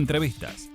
Entrevistas.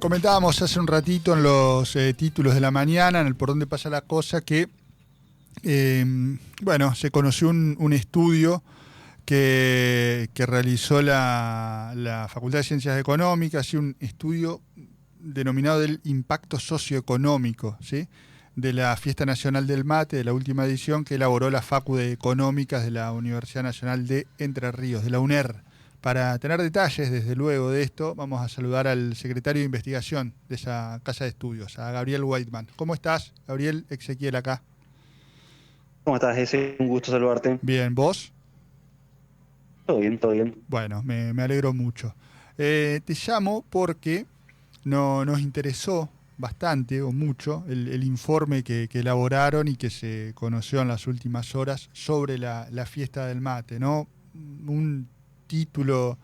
Comentábamos hace un ratito en los títulos de la mañana, en el Por Dónde Pasa la Cosa, que se conoció un estudio que realizó la Facultad de Ciencias Económicas, y un estudio denominado del impacto socioeconómico, ¿sí?, de la Fiesta Nacional del Mate, de la última edición, que elaboró la Facu de Económicas de la Universidad Nacional de Entre Ríos, de la UNER. Para tener detalles, desde luego, de esto, vamos a saludar al secretario de investigación de esa casa de estudios, a Gabriel Weidman. ¿Cómo estás, Gabriel? Ezequiel acá. ¿Cómo estás, Jesse? Un gusto saludarte. Bien, ¿vos? Todo bien, todo bien. Bueno, me alegro mucho. Te llamo porque nos interesó bastante o mucho el informe que elaboraron y que se conoció en las últimas horas sobre la fiesta del mate, ¿no? Un título,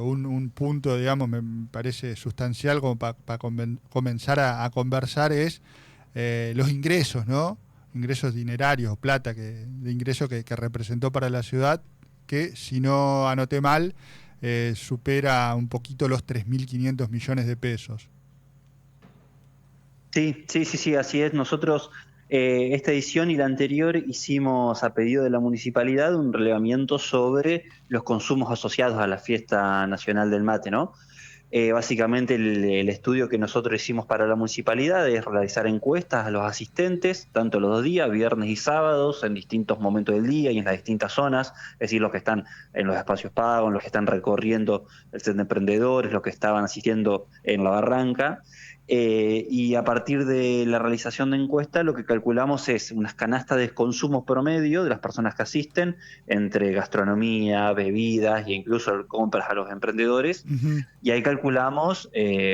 un punto, digamos, me parece sustancial como para comenzar a conversar, es los ingresos, ¿no? Ingresos dinerarios, plata de ingreso que representó para la ciudad, que, si no anoté mal, supera un poquito los 3.500 millones de pesos. Sí, así es. Nosotros, esta edición y la anterior, hicimos a pedido de la municipalidad un relevamiento sobre los consumos asociados a la Fiesta Nacional del Mate, ¿no? Básicamente el estudio que nosotros hicimos para la municipalidad es realizar encuestas a los asistentes, tanto los 2 días, viernes y sábados, en distintos momentos del día y en las distintas zonas, es decir, los que están en los espacios pagos, los que están recorriendo el centro de emprendedores, los que estaban asistiendo en la barranca. Y a partir de la realización de encuesta, lo que calculamos es unas canastas de consumo promedio de las personas que asisten, entre gastronomía, bebidas e incluso compras a los emprendedores. Uh-huh. Y ahí calculamos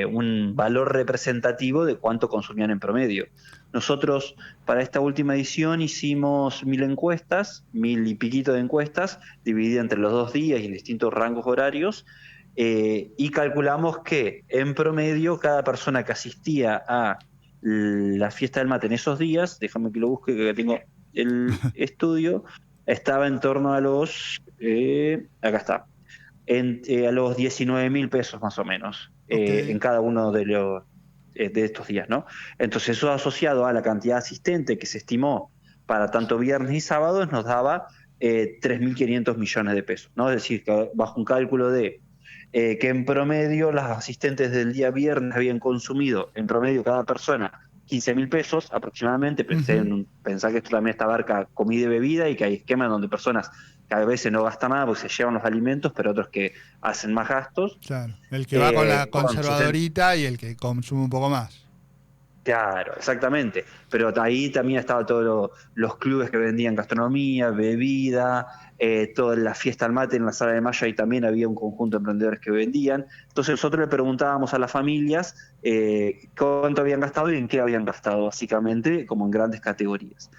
un valor representativo de cuánto consumían en promedio. Nosotros para esta última edición hicimos 1.000 encuestas, 1.000 y piquito de encuestas, divididas entre los 2 días y en distintos rangos horarios, y calculamos que en promedio cada persona que asistía a la fiesta del mate en esos días, déjame que lo busque que tengo el estudio, estaba en torno a los, acá está, a los 19.000 pesos más o menos, Okay. en cada uno de estos días, ¿no? Entonces eso asociado a la cantidad de asistentes que se estimó para tanto viernes y sábados nos daba 3.500 millones de pesos, ¿no? Es decir, que bajo un cálculo de que en promedio las asistentes del día viernes habían consumido en promedio cada persona 15.000 pesos aproximadamente. Uh-huh. Pensá que esto también abarca comida y bebida y que hay esquemas donde personas que a veces no gastan nada porque se llevan los alimentos, pero otros que hacen más gastos. Claro, el que va con la Con conservadorita y el que consume un poco más. Claro, exactamente. Pero ahí también estaban todos los clubes que vendían gastronomía, bebida, toda la fiesta al mate en la Sala de Mayo, ahí también había un conjunto de emprendedores que vendían. Entonces nosotros le preguntábamos a las familias cuánto habían gastado y en qué habían gastado, básicamente, como en grandes categorías.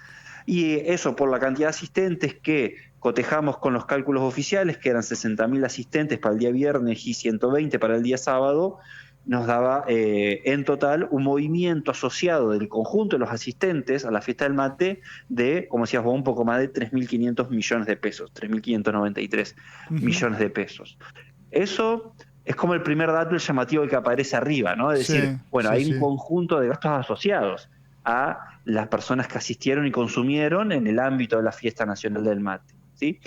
Y eso por la cantidad de asistentes que cotejamos con los cálculos oficiales, que eran 60.000 asistentes para el día viernes y 120 para el día sábado, nos daba en total un movimiento asociado del conjunto de los asistentes a la fiesta del mate de, como decías vos, un poco más de 3.500 millones de pesos, 3.593 Uh-huh. millones de pesos. Eso es como el primer dato, el llamativo que aparece arriba, ¿no? Es decir, bueno, hay un conjunto de gastos asociados a las personas que asistieron y consumieron en el ámbito de la Fiesta Nacional del Mate, ¿sí?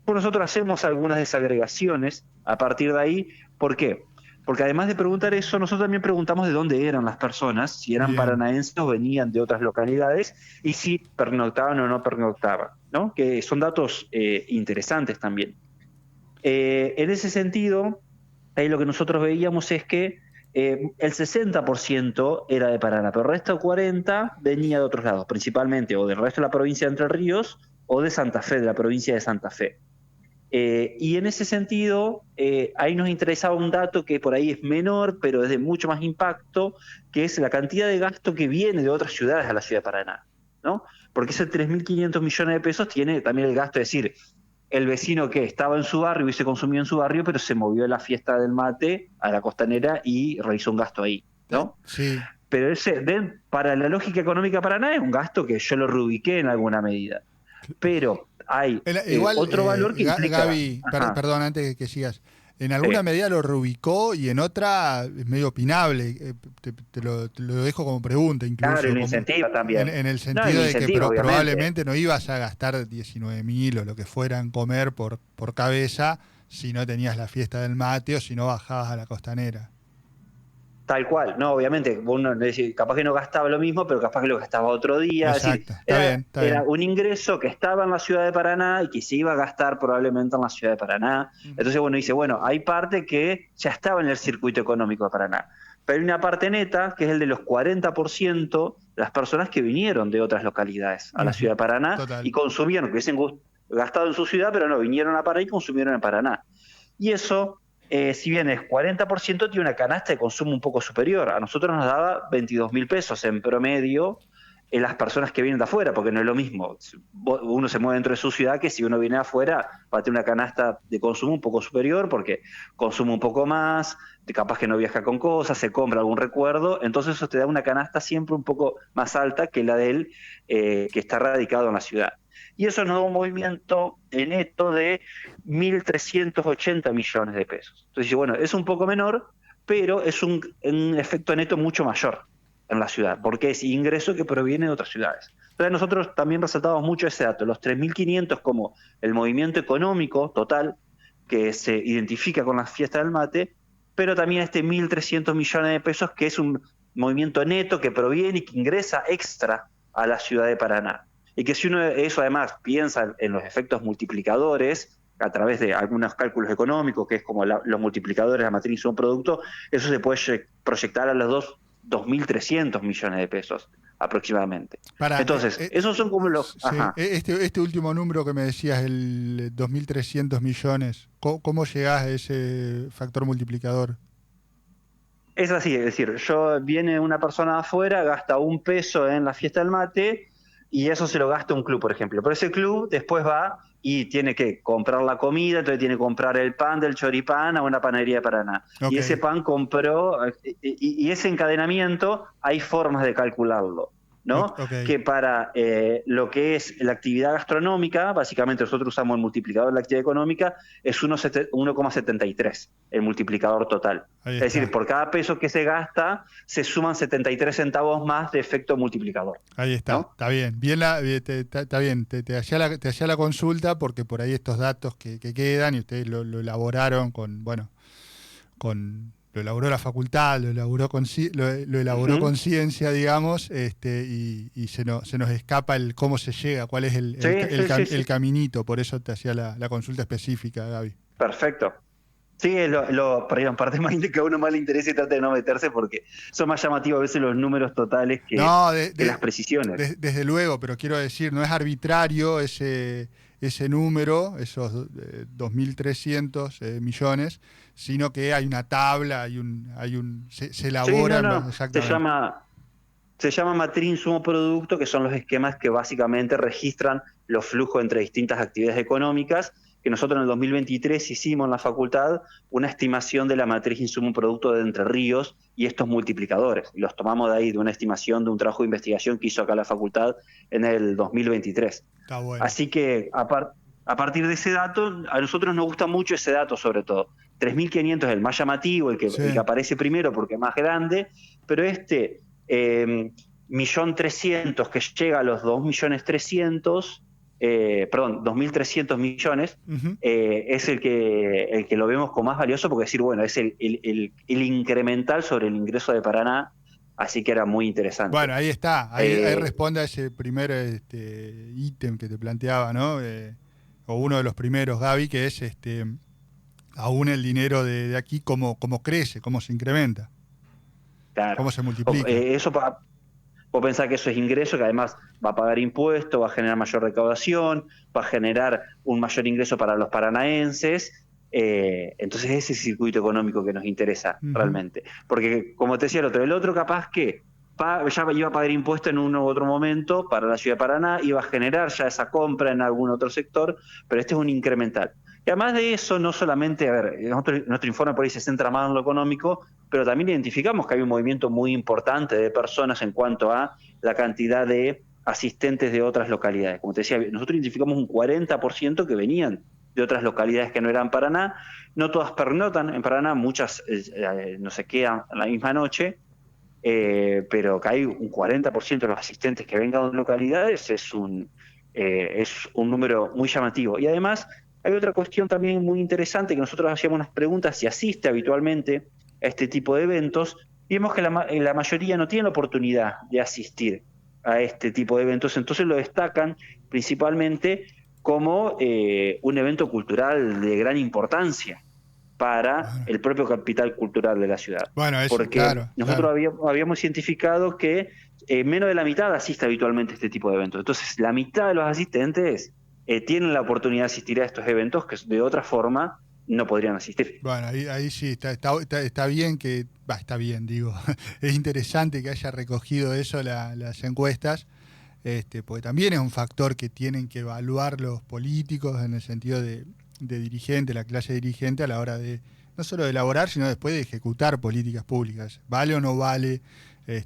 Pues nosotros hacemos algunas desagregaciones a partir de ahí. ¿Por qué? Porque además de preguntar eso, nosotros también preguntamos de dónde eran las personas, si eran paranaenses o venían de otras localidades, y si pernoctaban o no pernoctaban, ¿no? Que son datos interesantes también. En ese sentido, ahí lo que nosotros veíamos es que el 60% era de Paraná, pero el resto 40% venía de otros lados, principalmente o del resto de la provincia de Entre Ríos o de Santa Fe, de la provincia de Santa Fe. Y en ese sentido, ahí nos interesaba un dato que por ahí es menor, pero es de mucho más impacto, que es la cantidad de gasto que viene de otras ciudades a la ciudad de Paraná, ¿no? Porque ese 3.500 millones de pesos tiene también el gasto, es decir, el vecino que estaba en su barrio, hubiese consumido en su barrio, pero se movió a la fiesta del mate a la costanera y realizó un gasto ahí, ¿no? Sí. Pero para la lógica económica de Paraná es un gasto que yo lo reubiqué en alguna medida. Pero hay igual, otro valor que implica... Gaby, perdón, antes que sigas. En alguna medida lo reubicó y en otra es medio opinable. Te lo dejo como pregunta incluso. Claro, y lo incentiva también. En el sentido de que obviamente, probablemente no ibas a gastar 19.000 o lo que fuera en comer por cabeza si no tenías la fiesta del mate o si no bajabas a la costanera. Tal cual, no, obviamente, uno capaz que no gastaba lo mismo, pero capaz que lo gastaba otro día. Exacto, Es decir, era un ingreso que estaba en la ciudad de Paraná y que se iba a gastar probablemente en la ciudad de Paraná. Entonces, dice, hay parte que ya estaba en el circuito económico de Paraná, pero hay una parte neta, que es el de los 40% de las personas que vinieron de otras localidades a la ciudad de Paraná y consumieron, que hubiesen gastado en su ciudad, pero no, vinieron a Paraná y consumieron en Paraná. Y eso... si bien es 40%, tiene una canasta de consumo un poco superior. A nosotros nos daba 22.000 pesos en promedio en las personas que vienen de afuera, porque no es lo mismo. Uno se mueve dentro de su ciudad que si uno viene de afuera va a tener una canasta de consumo un poco superior porque consume un poco más, capaz que no viaja con cosas, se compra algún recuerdo, entonces eso te da una canasta siempre un poco más alta que la de él que está radicado en la ciudad. Y eso nos da un movimiento neto de 1.380 millones de pesos. Entonces, es un poco menor, pero es un efecto neto mucho mayor en la ciudad, porque es ingreso que proviene de otras ciudades. Entonces nosotros también resaltamos mucho ese dato, los 3.500 como el movimiento económico total que se identifica con la fiesta del mate, pero también 1.300 millones de pesos que es un movimiento neto que proviene y que ingresa extra a la ciudad de Paraná. Y que si uno eso además piensa en los efectos multiplicadores, a través de algunos cálculos económicos, que es como los multiplicadores de la matriz de un producto, eso se puede proyectar a los 2.300 millones de pesos aproximadamente. Entonces, esos son como los... Sí, este último número que me decías, el 2.300 millones, ¿cómo llegás a ese factor multiplicador? Es así, es decir, viene una persona de afuera, gasta $1 en la fiesta del mate, y eso se lo gasta un club, por ejemplo. Pero ese club después va y tiene que comprar la comida, entonces tiene que comprar el pan del choripán a una panadería de Paraná. Y ese pan compró, y ese encadenamiento hay formas de calcularlo, ¿no? Que para lo que es la actividad gastronómica, básicamente nosotros usamos el multiplicador de la actividad económica, es 1,73 el multiplicador total. Es decir, por cada peso que se gasta, se suman 73 centavos más de efecto multiplicador. Ahí está, ¿no? Está bien. Está bien, te hacía la consulta porque por ahí estos datos que quedan y ustedes lo elaboraron lo elaboró la facultad, lo elaboró con ciencia, digamos, y se nos escapa el cómo se llega, cuál es el caminito, por eso te hacía la consulta específica, Gaby. Perfecto. Sí, perdón, parte más que a uno más le interesa y trata de no meterse porque son más llamativos a veces los números totales que las precisiones. Desde luego, pero quiero decir, no es arbitrario ese número, esos 2.300 millones, sino que hay una tabla, se elabora. Se llama matriz insumo-producto, que son los esquemas que básicamente registran los flujos entre distintas actividades económicas, que nosotros en el 2023 hicimos en la facultad una estimación de la matriz insumo-producto de Entre Ríos y estos multiplicadores. Y los tomamos de ahí, de una estimación de un trabajo de investigación que hizo acá la facultad en el 2023. Está bueno. Así que a partir de ese dato, a nosotros nos gusta mucho ese dato sobre todo. 3.500 es el más llamativo, el que aparece primero porque es más grande, pero 1.300.000 que llega a los 2.300.000, 2.300 millones, es el que lo vemos como más valioso porque es el incremental sobre el ingreso de Paraná, así que era muy interesante. Bueno, ahí está, ahí responde a ese primer ítem que te planteaba, ¿no? O uno de los primeros, Gaby, que es aún el dinero de aquí, cómo crece, cómo se incrementa, claro. Cómo se multiplica. Vos pensás que eso es ingreso, que además va a pagar impuestos, va a generar mayor recaudación, va a generar un mayor ingreso para los paranaenses. Entonces ese circuito económico que nos interesa realmente. Porque, como te decía el otro capaz que ya iba a pagar impuestos en uno u otro momento para la ciudad de Paraná, iba a generar ya esa compra en algún otro sector, pero este es un incremental. Y además de eso, no solamente, nuestro informe por ahí se centra más en lo económico, pero también identificamos que hay un movimiento muy importante de personas en cuanto a la cantidad de asistentes de otras localidades. Como te decía, nosotros identificamos un 40% que venían de otras localidades que no eran Paraná. No todas pernoctan en Paraná, muchas no se quedan la misma noche, pero que hay un 40% de los asistentes que vengan de localidades es un número muy llamativo. Y además hay otra cuestión también muy interesante, que nosotros hacíamos unas preguntas si asiste habitualmente a este tipo de eventos, y vemos que la mayoría no tiene la oportunidad de asistir a este tipo de eventos, entonces lo destacan principalmente como un evento cultural de gran importancia para Bueno, el propio capital cultural de la ciudad. bueno, eso, Porque claro, nosotros claro. habíamos identificado que menos de la mitad asiste habitualmente a este tipo de eventos. Entonces, la mitad de los asistentes tienen la oportunidad de asistir a estos eventos que de otra forma no podrían asistir. Bueno, ahí sí, está bien que, está bien, digo, es interesante que haya recogido eso las encuestas, porque también es un factor que tienen que evaluar los políticos en el sentido de dirigente, la clase dirigente, a la hora de no solo de elaborar, sino después de ejecutar políticas públicas. ¿Vale o no vale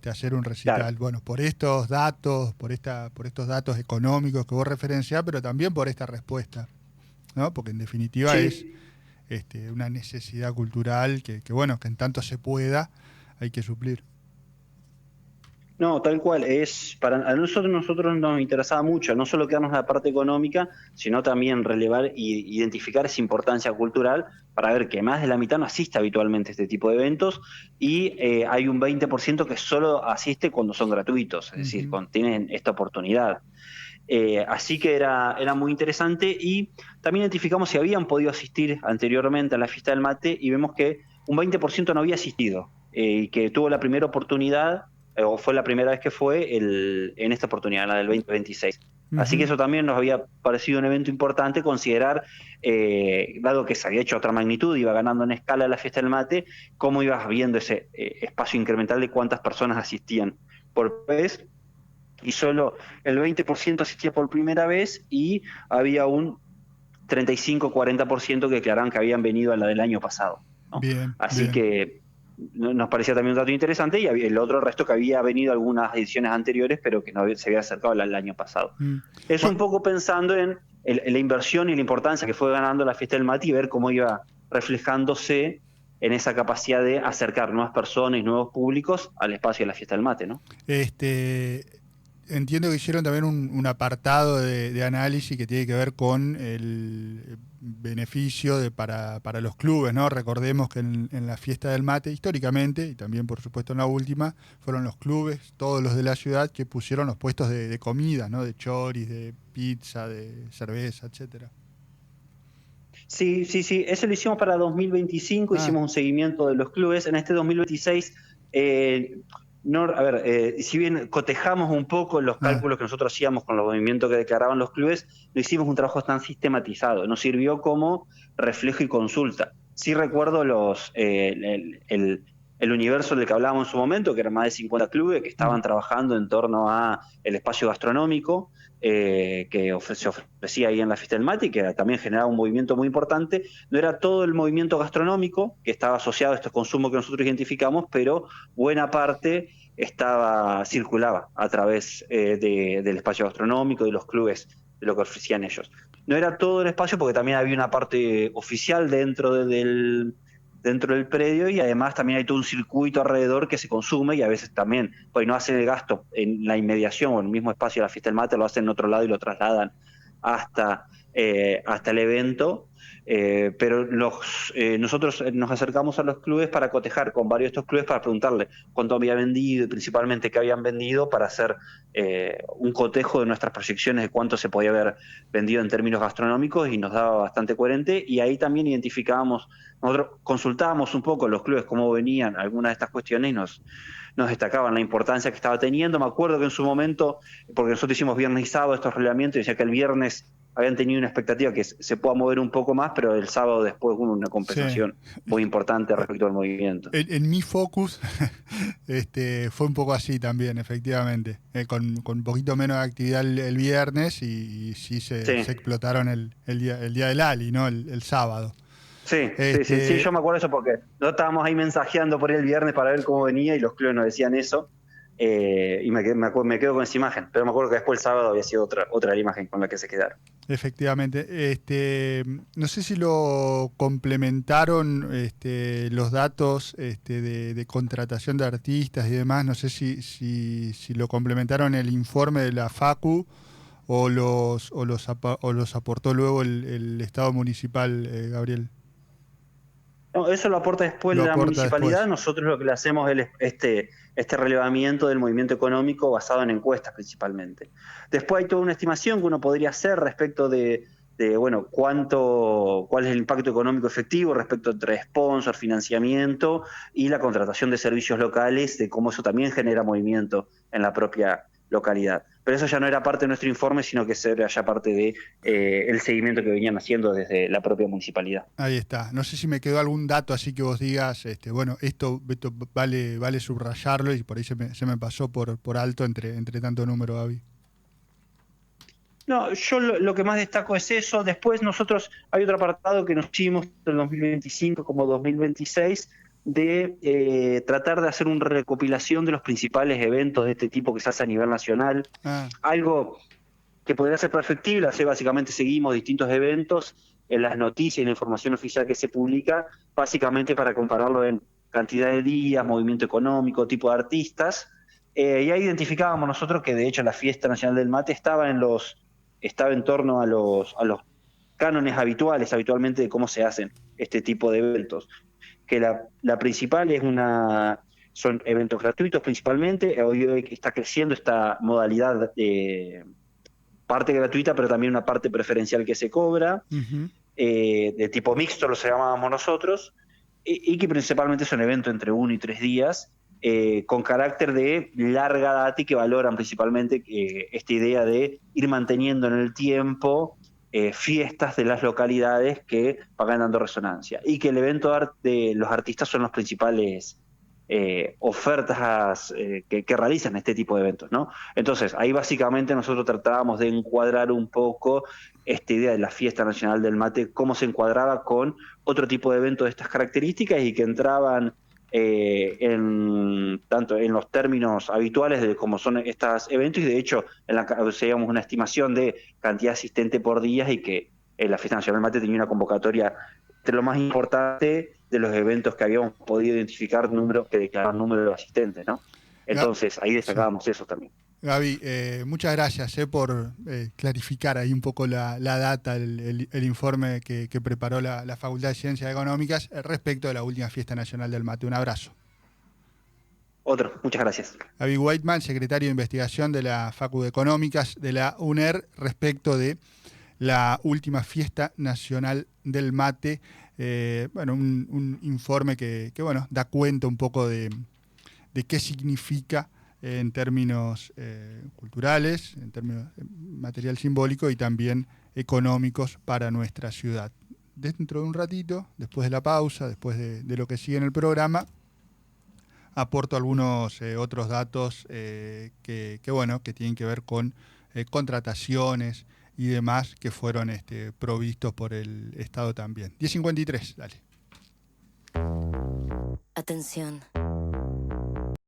hacer un Claro, recital? Bueno, por estos datos, por estos datos económicos que vos referenciás, pero también por esta respuesta, ¿no? Porque en definitiva es sí. una necesidad cultural bueno, que en tanto se pueda, hay que suplir. No, tal cual. A nosotros nos interesaba mucho, no solo quedarnos en la parte económica, sino también relevar y identificar esa importancia cultural para ver que más de la mitad no asiste habitualmente a este tipo de eventos y hay un 20% que solo asiste cuando son gratuitos, es decir, Ujú. cuando tienen esta oportunidad. Así que era muy interesante y también identificamos si habían podido asistir anteriormente a la fiesta del mate y vemos que un 20% no había asistido y que tuvo la primera oportunidad o fue la primera vez que fue en esta oportunidad, la del 2026. Así que Ujú. eso también nos había parecido un evento importante considerar, dado que se había hecho otra magnitud, iba ganando en escala la fiesta del mate, cómo ibas viendo ese espacio incremental de cuántas personas asistían por vez y solo el 20% asistía por primera vez y había un 35-40% que declaraban que habían venido a la del año pasado, ¿no? Bien, Así bien. que nos parecía también un dato interesante y el otro resto que había venido algunas ediciones anteriores pero que no se había acercado al año pasado. Mm. Es un Bueno, poco pensando en la inversión y la importancia que fue ganando la fiesta del mate y ver cómo iba reflejándose en esa capacidad de acercar nuevas personas y nuevos públicos al espacio de la fiesta del mate, ¿no? este, entiendo que hicieron también un apartado de análisis que tiene que ver con el beneficio para los clubes, ¿no? Recordemos que en la fiesta del mate, históricamente, y también por supuesto en la última, fueron los clubes, todos los de la ciudad, que pusieron los puestos de comida, ¿no? De choris, de pizza, de cerveza, etcétera. Sí, sí, sí, eso lo hicimos para 2025, Ah, hicimos un seguimiento de los clubes. En este 2026, no, a ver, si bien cotejamos un poco los ah, cálculos que nosotros hacíamos con los movimientos que declaraban los clubes, no hicimos un trabajo tan sistematizado, nos sirvió como reflejo y consulta. Sí recuerdo el universo del que hablábamos en su momento, que eran más de 50 clubes que mm, estaban trabajando en torno a el espacio gastronómico, que se ofrecía ahí en la fiesta del mate y que también generaba un movimiento muy importante. No era todo el movimiento gastronómico que estaba asociado a estos consumos que nosotros identificamos, pero buena parte circulaba a través del espacio gastronómico, de los clubes, de lo que ofrecían ellos. No era todo el espacio porque también había una parte oficial dentro del predio y además también hay todo un circuito alrededor que se consume y a veces también, pues no hacen el gasto en la inmediación o en el mismo espacio de la fiesta del mate, lo hacen en otro lado y lo trasladan hasta, hasta el evento. Pero nosotros nos acercamos a los clubes para cotejar con varios de estos clubes para preguntarle cuánto había vendido y principalmente qué habían vendido para hacer un cotejo de nuestras proyecciones de cuánto se podía haber vendido en términos gastronómicos y nos daba bastante coherente y ahí también identificábamos, nosotros consultábamos un poco los clubes cómo venían algunas de estas cuestiones y nos destacaban la importancia que estaba teniendo. Me acuerdo que en su momento, porque nosotros hicimos viernes y sábado estos reglamentos, y decía que el viernes habían tenido una expectativa que se pueda mover un poco más, pero el sábado después hubo una sí. compensación muy importante respecto al movimiento. En mi focus fue un poco así también, efectivamente, con un poquito menos de actividad el viernes y sí se Sí, explotaron el día del Ali, ¿no? El sábado. sí, sí, sí, sí, yo Este, me acuerdo eso porque nosotros estábamos ahí mensajeando por ahí el viernes para ver cómo venía y los clubes nos decían eso. y me quedo con esa imagen, pero me acuerdo que después el sábado había sido otra la imagen con la que se quedaron. Efectivamente. No sé si lo complementaron los datos de contratación de artistas y demás. No sé si lo complementaron el informe de la Facu o los aportó luego el Estado municipal, Gabriel. No, eso lo aporta después Lo la aporta municipalidad. después. Nosotros lo que le hacemos es este relevamiento del movimiento económico basado en encuestas principalmente. Después hay toda una estimación que uno podría hacer respecto bueno, cuál es el impacto económico efectivo respecto entre sponsor, financiamiento y la contratación de servicios locales, de cómo eso también genera movimiento en la propia localidad. Pero eso ya no era parte de nuestro informe, sino que era ya parte de el seguimiento que venían haciendo desde la propia municipalidad. Ahí está. No sé si me quedó algún dato así que vos digas, bueno, esto vale subrayarlo y por ahí se me pasó por alto entre tanto número, Gaby. No, yo lo que más destaco es eso. Después nosotros, hay otro apartado que nos hicimos en 2025 como 2026, de tratar de hacer una recopilación de los principales eventos de este tipo que se hace a nivel nacional. Ah, Algo que podría ser perfectible, hace básicamente seguimos distintos eventos en las noticias y en la información oficial que se publica, básicamente para compararlo en cantidad de días, movimiento económico, tipo de artistas. Y ahí identificábamos nosotros que de hecho la Fiesta Nacional del Mate estaba en torno a los cánones habitualmente de cómo se hacen este tipo de eventos. Que la principal son eventos gratuitos principalmente. Hoy está creciendo esta modalidad de parte gratuita, pero también una parte preferencial que se cobra, uh-huh. de tipo mixto, lo llamábamos nosotros, y que principalmente son eventos entre 1 y 3 días, con carácter de larga data y que valoran principalmente esta idea de ir manteniendo en el tiempo fiestas de las localidades que vayan dando resonancia. Y que el evento de los artistas son los principales ofertas que realizan este tipo de eventos, ¿no? Entonces, ahí básicamente nosotros tratábamos de encuadrar un poco esta idea de la Fiesta Nacional del Mate, cómo se encuadraba con otro tipo de eventos de estas características y que entraban tanto en los términos habituales de cómo son estos eventos, y de hecho hacíamos una estimación de cantidad asistente por día, y que la Fiesta Nacional del Mate tenía una convocatoria entre lo más importante de los eventos que habíamos podido identificar, que declaraban número de asistentes, ¿no? Entonces ahí Sí. destacábamos eso también. Gaby, muchas gracias por clarificar ahí un poco la data, el informe que preparó la Facultad de Ciencias Económicas respecto de la última Fiesta Nacional del Mate. Un abrazo. Muchas gracias. Gaby Whiteman, secretario de Investigación de la Facultad de Económicas de la UNER, respecto de la última Fiesta Nacional del Mate. Bueno, un informe que bueno, da cuenta un poco de qué significa en términos culturales, en términos material simbólico y también económicos para nuestra ciudad. Dentro de un ratito, después de la pausa, después de lo que sigue en el programa, aporto algunos otros datos que tienen que ver con contrataciones y demás que fueron provistos por el Estado también. 10:53, dale. Atención.